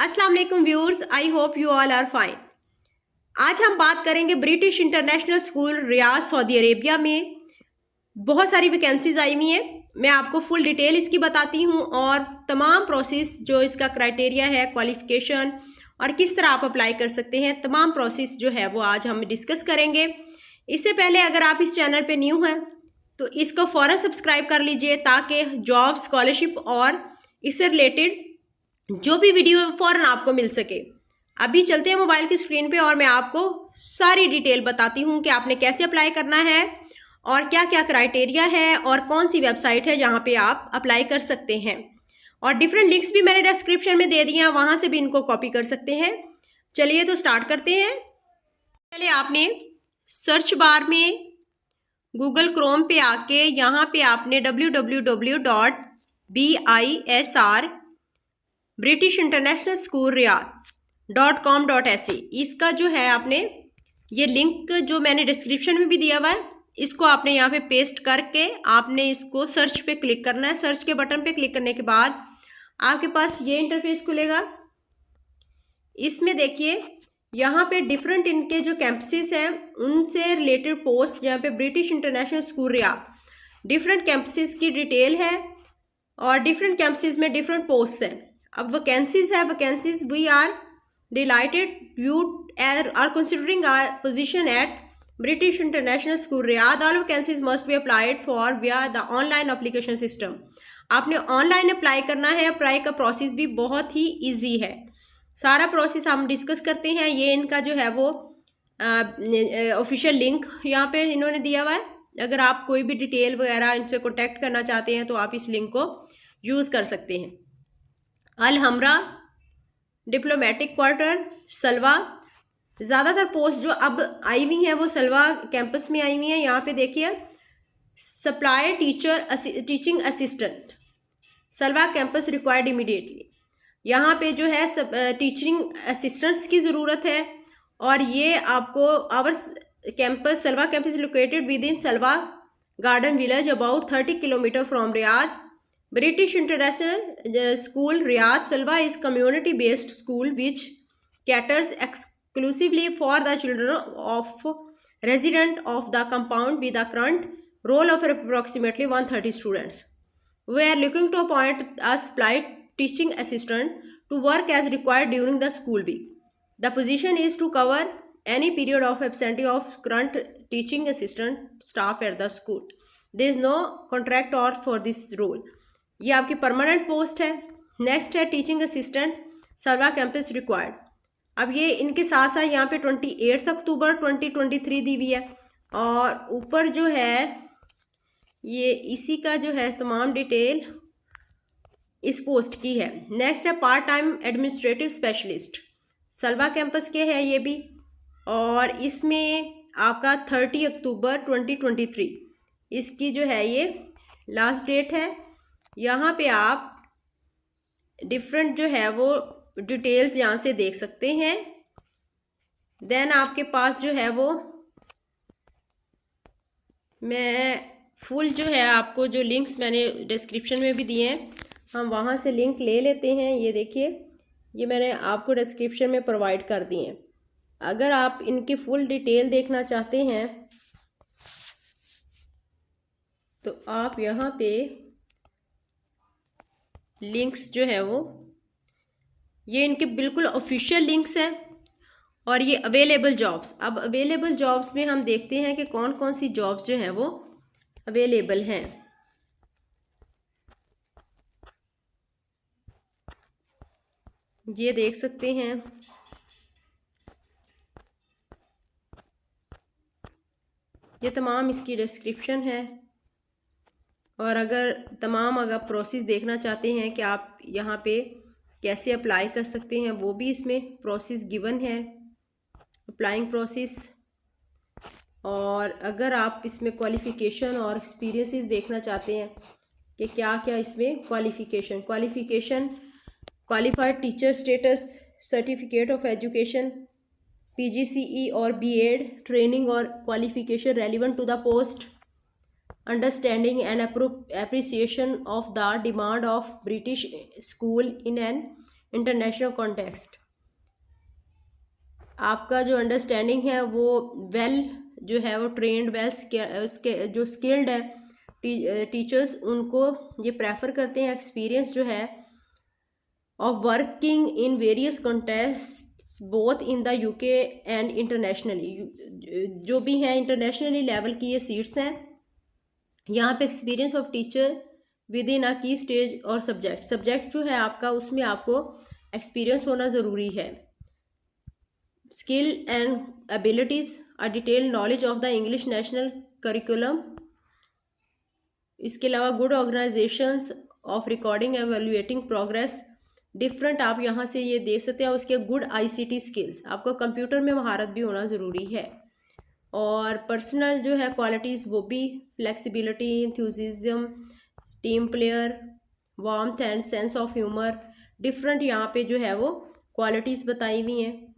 अस्सलाम वालेकुम viewers, I hope you all are fine. आज हम बात करेंगे British International School Riyadh Saudi Arabia में बहुत सारी वैकेंसीज आई हुई हैं। मैं आपको फुल डिटेल इसकी बताती हूँ और तमाम प्रोसेस जो इसका क्राइटेरिया है, क्वालिफिकेशन और किस तरह आप अप्लाई कर सकते हैं, तमाम प्रोसेस जो है वो आज हम डिस्कस करेंगे। इससे पहले अगर आप इस चैनल पे न्यू हैं तो इसको फ़ौरन सब्सक्राइब कर लीजिए ताकि जॉब, स्कॉलरशिप और इससे रिलेटेड जो भी वीडियो फ़ौरन आपको मिल सके। अभी चलते हैं मोबाइल की स्क्रीन पे और मैं आपको सारी डिटेल बताती हूँ कि आपने कैसे अप्लाई करना है और क्या क्या क्राइटेरिया है और कौन सी वेबसाइट है जहाँ पे आप अप्लाई कर सकते हैं। और डिफरेंट लिंक्स भी मैंने डिस्क्रिप्शन में दे दिए हैं, वहाँ से भी इनको कॉपी कर सकते हैं। चलिए तो स्टार्ट करते हैं। पहले आपने सर्च बार में गूगल क्रोम पे आके यहाँ पे आपने www.bisr ब्रिटिश इंटरनेशनल स्कूल रियाद.com.sa इसका जो है आपने ये लिंक जो मैंने डिस्क्रिप्शन में भी दिया हुआ है, इसको आपने यहाँ पे पेस्ट करके आपने इसको सर्च पे क्लिक करना है। सर्च के बटन पे क्लिक करने के बाद आपके पास ये इंटरफेस खुलेगा। इसमें देखिए यहाँ पे डिफरेंट इनके जो कैंपसेस हैं उनसे रिलेटेड पोस्ट, जहाँ पे British International School Riyadh different campuses की डिटेल है और डिफरेंट कैंपसेस में डिफरेंट पोस्ट हैं। अब वैकेंसीज है, vacancies we are delighted you are considering our position at British International School Riyadh. All vacancies must be applied for via the online application system. आपने online apply करना है। Apply का process भी बहुत ही easy है। सारा process हम discuss करते हैं। ये इनका जो है वो ऑफिशियल लिंक यहाँ पे इन्होंने दिया हुआ है। अगर आप कोई भी डिटेल वगैरह इनसे कॉन्टेक्ट करना चाहते हैं तो आप इस लिंक को यूज़ कर सकते हैं। अल हमरा डिप्लोमेटिक क्वार्टर सलवा, ज़्यादातर पोस्ट जो अब आई हुई हैं वो सलवा कैंपस में आई हुई हैं। यहाँ पे देखिए supply teaching assistant Salwa campus required immediately. यहाँ पे जो है टीचिंग असिस्टेंट्स की ज़रूरत है और ये आपको our campus Salwa campus located within Salwa garden village about 30 kilometre from Riyadh. British International School Riyadh Salwa is community-based school which caters exclusively for the children of resident of the compound with a current roll of approximately 130 students. We are looking to appoint a supply teaching assistant to work as required during the school week. The position is to cover any period of absentee of current teaching assistant staff at the school. There is no contract or for this role. ये आपकी permanent post है। Next है teaching assistant Salwa campus required. अब ये इनके साथ साथ यहाँ पे 28 अक्टूबर 2023 दी हुई है और ऊपर जो है ये इसी का जो है तमाम डिटेल इस पोस्ट की है। नेक्स्ट है पार्ट टाइम एडमिनिस्ट्रेटिव स्पेशलिस्ट सलवा कैंपस के है ये भी, और इसमें आपका 30 अक्टूबर 2023 इसकी जो है ये लास्ट डेट है। यहाँ पे आप डिफरेंट जो है वो डिटेल्स यहाँ से देख सकते हैं। देन आपके पास जो है वो मैं फुल जो है आपको जो लिंक्स मैंने डिस्क्रिप्शन में भी दिए हैं, हम वहाँ से लिंक ले लेते हैं। ये देखिए ये मैंने आपको डिस्क्रिप्शन में प्रोवाइड कर दिए हैं। अगर आप इनकी फुल डिटेल देखना चाहते हैं तो आप यहाँ पे लिंक्स जो है वो ये इनके बिल्कुल ऑफिशियल लिंक्स हैं और ये अवेलेबल जॉब्स। अब अवेलेबल जॉब्स में हम देखते हैं कि कौन कौन सी जॉब्स जो हैं वो अवेलेबल हैं। ये देख सकते हैं ये तमाम इसकी डिस्क्रिप्शन है और अगर प्रोसेस देखना चाहते हैं कि आप यहाँ पे कैसे अप्लाई कर सकते हैं वो भी इसमें प्रोसेस गिवन है, अप्लाइंग प्रोसेस। और अगर आप इसमें क्वालिफ़िकेशन और एक्सपीरियंसेस देखना चाहते हैं कि क्या क्या इसमें qualification qualified teacher status, certificate of education, PGCE और BEd ट्रेनिंग और qualification relevant to the post, understanding and appreciation of the demand of British school in an international context. आपका जो अंडरस्टैंडिंग है वो जो है वो ट्रेंड उसके जो स्किल्ड है टीचर्स उनको ये प्रेफर करते हैं एक्सपीरियंस जो है of working in various contest both in the UK and internationally. जो भी हैं इंटरनेशनली लेवल की ये सीट्स हैं। यहाँ पे experience of teacher within a key stage और सब्जेक्ट जो है आपका उसमें आपको एक्सपीरियंस होना ज़रूरी है। Skill and abilities, a detailed knowledge of the English national curriculum. इसके अलावा good organisations of recording evaluating progress different आप यहाँ से ये दे सकते हैं। उसके गुड आईसीटी स्किल्स, आपको कंप्यूटर में महारत भी होना ज़रूरी है। और पर्सनल जो है क्वालिटीज़ वो भी flexibility, enthusiasm, team player, warmth and sense of humour, different यहाँ पे जो है वो क्वालिटीज़ बताई हुई हैं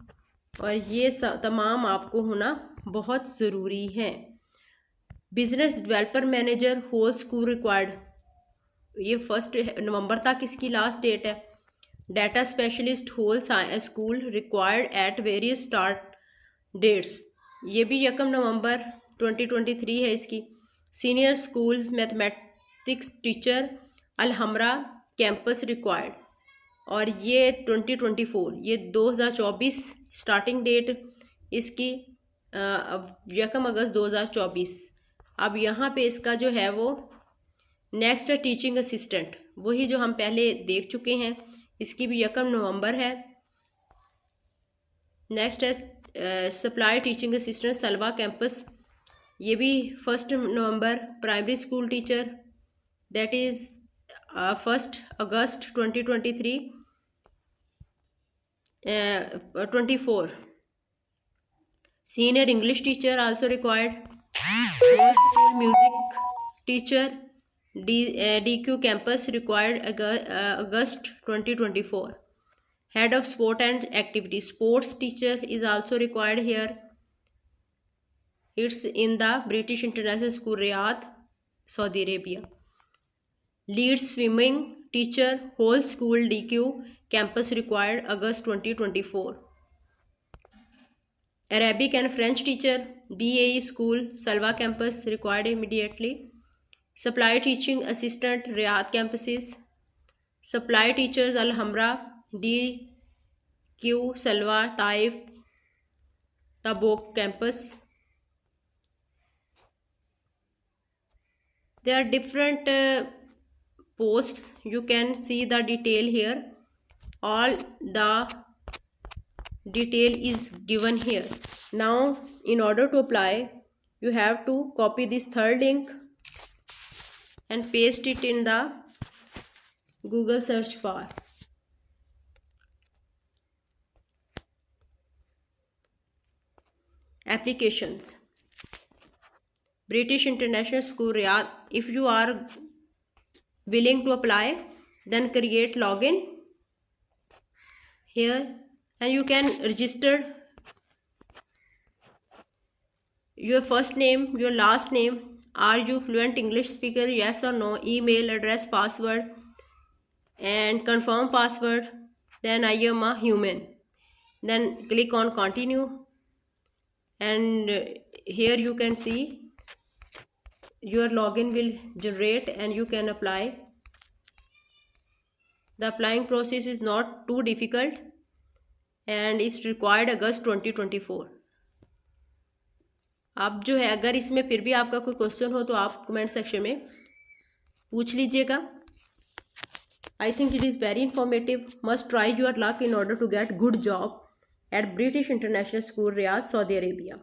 और ये तमाम आपको होना बहुत ज़रूरी है। Business developer manager whole school required, ये 1 नवंबर तक इसकी लास्ट डेट है। Data specialist whole school required at various start dates, ये भी 1 नवंबर 2023 है इसकी। Senior school mathematics teacher Alhamra campus required, और ये 2024 ये 2024 स्टार्टिंग डेट इसकी 1 अगस्त 2024। अब यहाँ पे इसका जो है वो नेक्स्ट है टीचिंग असिस्टेंट, वही जो हम पहले देख चुके हैं, इसकी भी 1 नवंबर है। नेक्स्ट है supply teaching assistant Salwa campus, ये भी 1 नवंबर। Primary school teacher that is 1 अगस्त 2023 24। Senior English teacher also required. School music teacher DQ campus required August 2024. Head of sport and activity sports teacher is also required here. It's in the British International School Riyadh, Saudi Arabia. Lead swimming teacher whole school DQ campus required August 2024. Arabic and French teacher BAE school Salwa campus required immediately. Supply teaching assistant Riyadh campuses. Supply teachers Al-Hamra, DQ, Salwa, Taif, Tabuk campus. There are different posts. You can see the detail here. All the detail is given here. Now, in order to apply, you have to copy this third link and paste it in the Google search bar. Applications. British International School Riyadh. If you are willing to apply, then create login here and you can register your first name, your last name. Are you fluent English speaker? Yes or no. Email address, password, and confirm password. Then I am a human. Then click on continue, and here you can see your login will generate and you can apply. The applying process is not too difficult and it's required August 2024. आप जो है अगर इसमें फिर भी आपका कोई question हो तो आप कमेंट सेक्शन में पूछ लीजिएगा. I think it is very informative. Must try your luck in order to get good job at British International School, Riyadh, Saudi Arabia.